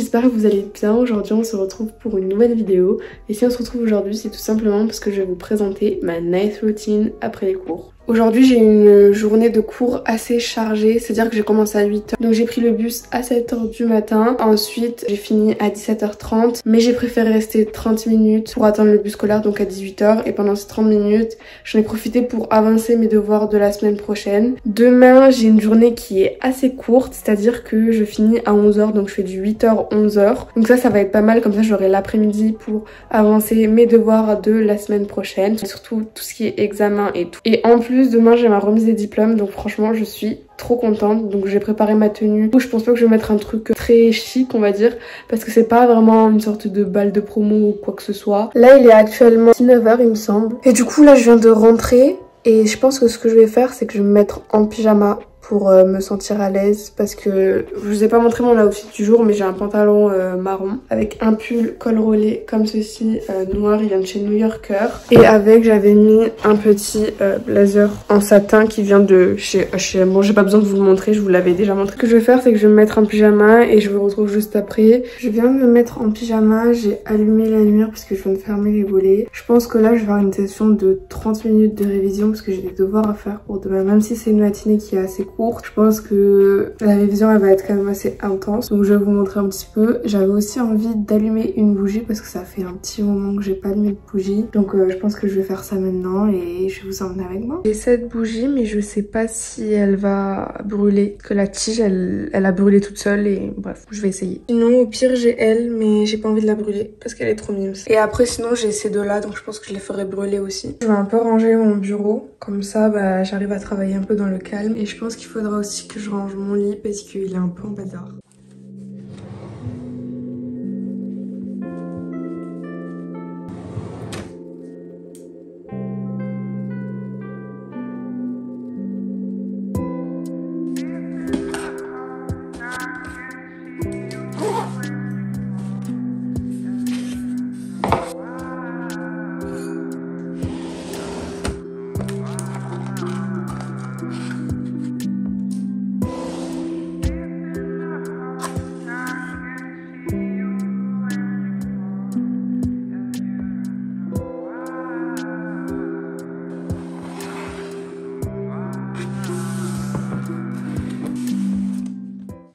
j'espère que vous allez bien. Aujourd'hui on se retrouve pour une nouvelle vidéo. Et si on se retrouve aujourd'hui, c'est tout simplement parce que je vais vous présenter ma night routine après les cours. Aujourd'hui j'ai une journée de cours assez chargée, c'est-à-dire que j'ai commencé à 8h. Donc j'ai pris le bus à 7h du matin. Ensuite j'ai fini à 17h30. Mais j'ai préféré rester 30 minutes pour attendre le bus scolaire, donc à 18h. Et pendant ces 30 minutes, j'en ai profité pour avancer mes devoirs de la semaine prochaine. Demain j'ai une journée qui est assez courte, c'est-à-dire que je finis à 11h. Donc je fais du 8h 11h. Donc ça va être pas mal, comme ça j'aurai l'après-midi pour avancer mes devoirs de la semaine prochaine. Et surtout tout ce qui est examen et tout. Et en plus demain j'ai ma remise des diplômes, donc franchement je suis trop contente. Donc j'ai préparé ma tenue. Je pense pas que je vais mettre un truc très chic on va dire, parce que c'est pas vraiment une sorte de bal de promo ou quoi que ce soit. Là il est actuellement 19h il me semble. Et du coup là je viens de rentrer et je pense que ce que je vais faire c'est que je vais me mettre en pyjama pour me sentir à l'aise, parce que je vous ai pas montré mon outfit du jour, mais j'ai un pantalon marron avec un pull col roulé comme ceci, noir, il vient de chez New Yorker, et avec j'avais mis un petit blazer en satin qui vient de chez H&M. Bon j'ai pas besoin de vous le montrer, je vous l'avais déjà montré. Ce que je vais faire c'est que je vais me mettre en pyjama et je vous retrouve juste après. Je viens de me mettre en pyjama, j'ai allumé la lumière parce que je viens de fermer les volets. Je pense que là je vais faire une session de 30 minutes de révision parce que j'ai des devoirs à faire pour demain, même si c'est une matinée qui est assez courte. Je pense que la révision elle va être quand même assez intense, donc je vais vous montrer un petit peu. J'avais aussi envie d'allumer une bougie parce que ça fait un petit moment que j'ai pas allumé de bougie, donc je pense que je vais faire ça maintenant et je vais vous emmener avec moi. J'ai cette bougie mais je sais pas si elle va brûler, que la tige elle a brûlé toute seule, et bref je vais essayer. Sinon au pire j'ai elle, mais j'ai pas envie de la brûler parce qu'elle est trop mimes. Et après sinon j'ai ces deux là, donc je pense que je les ferai brûler aussi. Je vais un peu ranger mon bureau, comme ça j'arrive à travailler un peu dans le calme, et je pense qu'il faudra aussi que je range mon lit parce qu'il est un peu en bazar.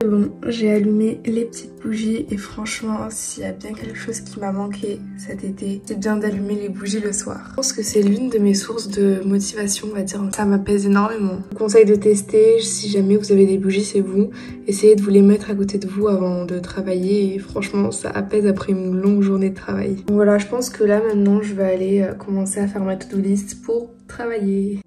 Bon, j'ai allumé les petites bougies et franchement, s'il y a bien quelque chose qui m'a manqué cet été, c'est bien d'allumer les bougies le soir. Je pense que c'est l'une de mes sources de motivation, on va dire. Ça m'apaise énormément. Je vous conseille de tester, si jamais vous avez des bougies, c'est vous. Essayez de vous les mettre à côté de vous avant de travailler et franchement, ça apaise après une longue journée de travail. Donc voilà, je pense que là maintenant, je vais aller commencer à faire ma to-do list pour travailler.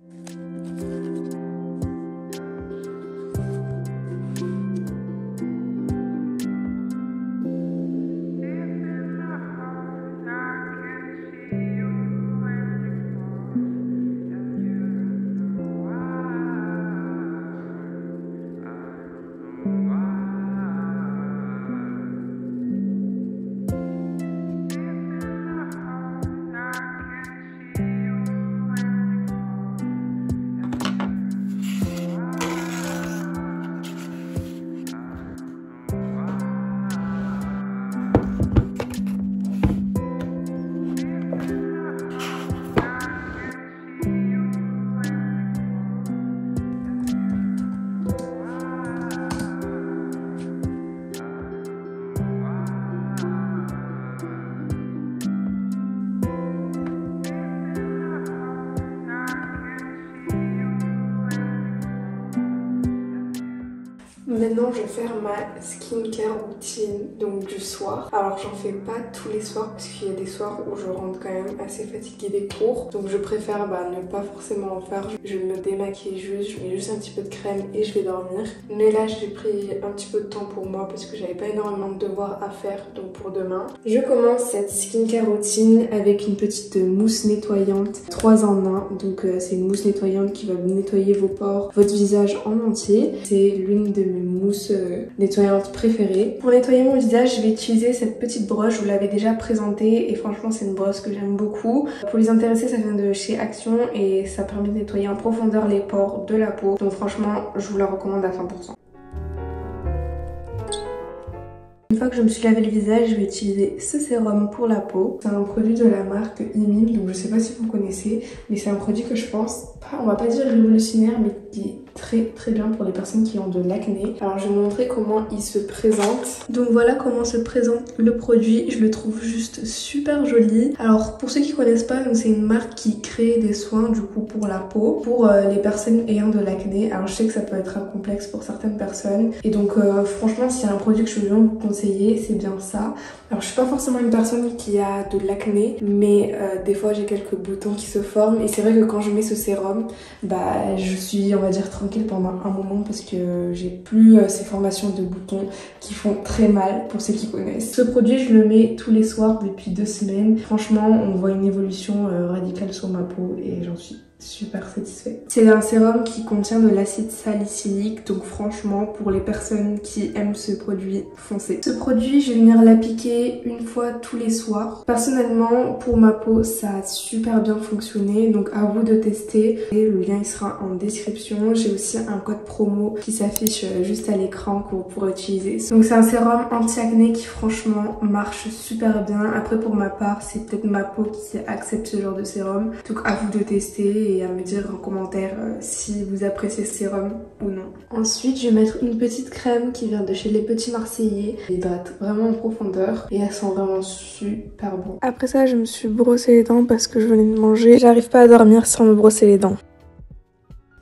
Maintenant je vais faire ma skincare routine, donc du soir. Alors j'en fais pas tous les soirs parce qu'il y a des soirs où je rentre quand même assez fatiguée des cours, donc je préfère ne pas forcément en faire. Je me démaquille juste, je mets juste un petit peu de crème et je vais dormir. Mais là j'ai pris un petit peu de temps pour moi parce que j'avais pas énormément de devoirs à faire, donc pour demain. Je commence cette skincare routine avec une petite mousse nettoyante 3 en 1. Donc c'est une mousse nettoyante qui va nettoyer vos pores, votre visage en entier. C'est l'une de mes mousses nettoyantes préférées. Pour nettoyer mon visage, je vais utiliser cette petite brosse. Je vous l'avais déjà présentée et franchement c'est une brosse que j'aime beaucoup. Pour les intéressés, ça vient de chez Action et ça permet de nettoyer en profondeur les pores de la peau. Donc franchement, je vous la recommande à 100%. Une fois que je me suis lavé le visage, je vais utiliser ce sérum pour la peau. C'est un produit de la marque Imim, donc je sais pas si vous connaissez, mais c'est un produit que je pense, on va pas dire révolutionnaire, mais qui est très bien pour les personnes qui ont de l'acné. Alors je vais vous montrer comment il se présente. Donc voilà comment se présente le produit, je le trouve juste super joli. Alors pour ceux qui connaissent pas, c'est une marque qui crée des soins du coup pour la peau, pour les personnes ayant de l'acné. Alors je sais que ça peut être un complexe pour certaines personnes, et donc franchement s'il y a un produit que je veux bien vous conseiller, c'est bien ça. Alors je suis pas forcément une personne qui a de l'acné, mais des fois j'ai quelques boutons qui se forment, et c'est vrai que quand je mets ce sérum, bah je suis on va dire tranquille pendant un moment parce que j'ai plus ces formations de boutons qui font très mal pour ceux qui connaissent. Ce produit je le mets tous les soirs depuis 2 semaines. Franchement on voit une évolution radicale sur ma peau et j'en suis super satisfaite. C'est un sérum qui contient de l'acide salicylique, donc franchement pour les personnes qui aiment ce produit, foncez. Ce produit je vais venir l'appliquer une fois tous les soirs. Personnellement pour ma peau ça a super bien fonctionné, donc à vous de tester. Et le lien il sera en description. J'ai aussi un code promo qui s'affiche juste à l'écran que vous pourrez utiliser. Donc c'est un sérum anti-acné qui franchement marche super bien. Après pour ma part c'est peut-être ma peau qui accepte ce genre de sérum, donc à vous de tester et à me dire en commentaire si vous appréciez ce sérum ou non. Ensuite je vais mettre une petite crème qui vient de chez Les Petits Marseillais. Elle hydrate vraiment en profondeur et elle sent vraiment super bon. Après ça je me suis brossé les dents parce que je venais de manger. J'arrive pas à dormir sans me brosser les dents.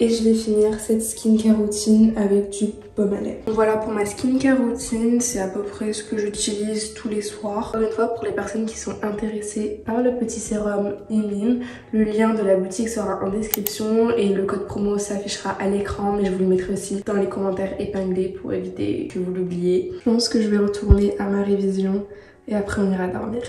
Et je vais finir cette skincare routine avec du baume à lèvres. Voilà pour ma skincare routine, c'est à peu près ce que j'utilise tous les soirs. Encore une fois, pour les personnes qui sont intéressées par le petit sérum Imim, le lien de la boutique sera en description et le code promo s'affichera à l'écran, mais je vous le mettrai aussi dans les commentaires épinglés pour éviter que vous l'oubliez. Je pense que je vais retourner à ma révision et après on ira dormir.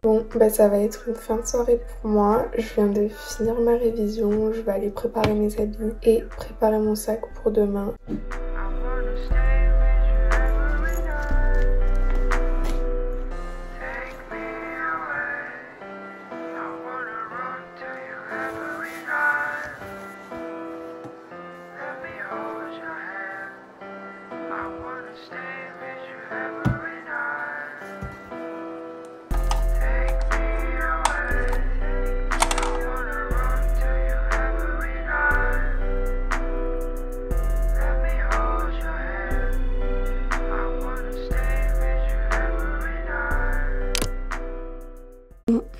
Bon, bah ça va être une fin de soirée pour moi. Je viens de finir ma révision, je vais aller préparer mes habits et préparer mon sac pour demain.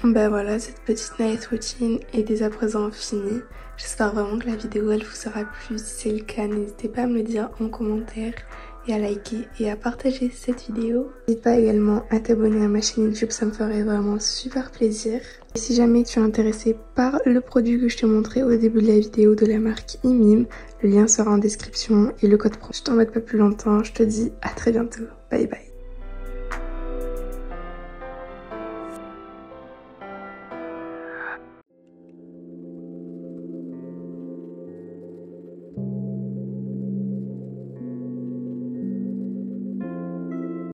Ben voilà, cette petite night routine est dès à présent finie. J'espère vraiment que la vidéo elle vous aura plu. Si c'est le cas, n'hésitez pas à me le dire en commentaire et à liker et à partager cette vidéo. N'hésite pas également à t'abonner à ma chaîne YouTube, ça me ferait vraiment super plaisir. Et si jamais tu es intéressé par le produit que je t'ai montré au début de la vidéo de la marque Imim, le lien sera en description et le code pro. Je t'embête pas plus longtemps, je te dis à très bientôt. Bye bye.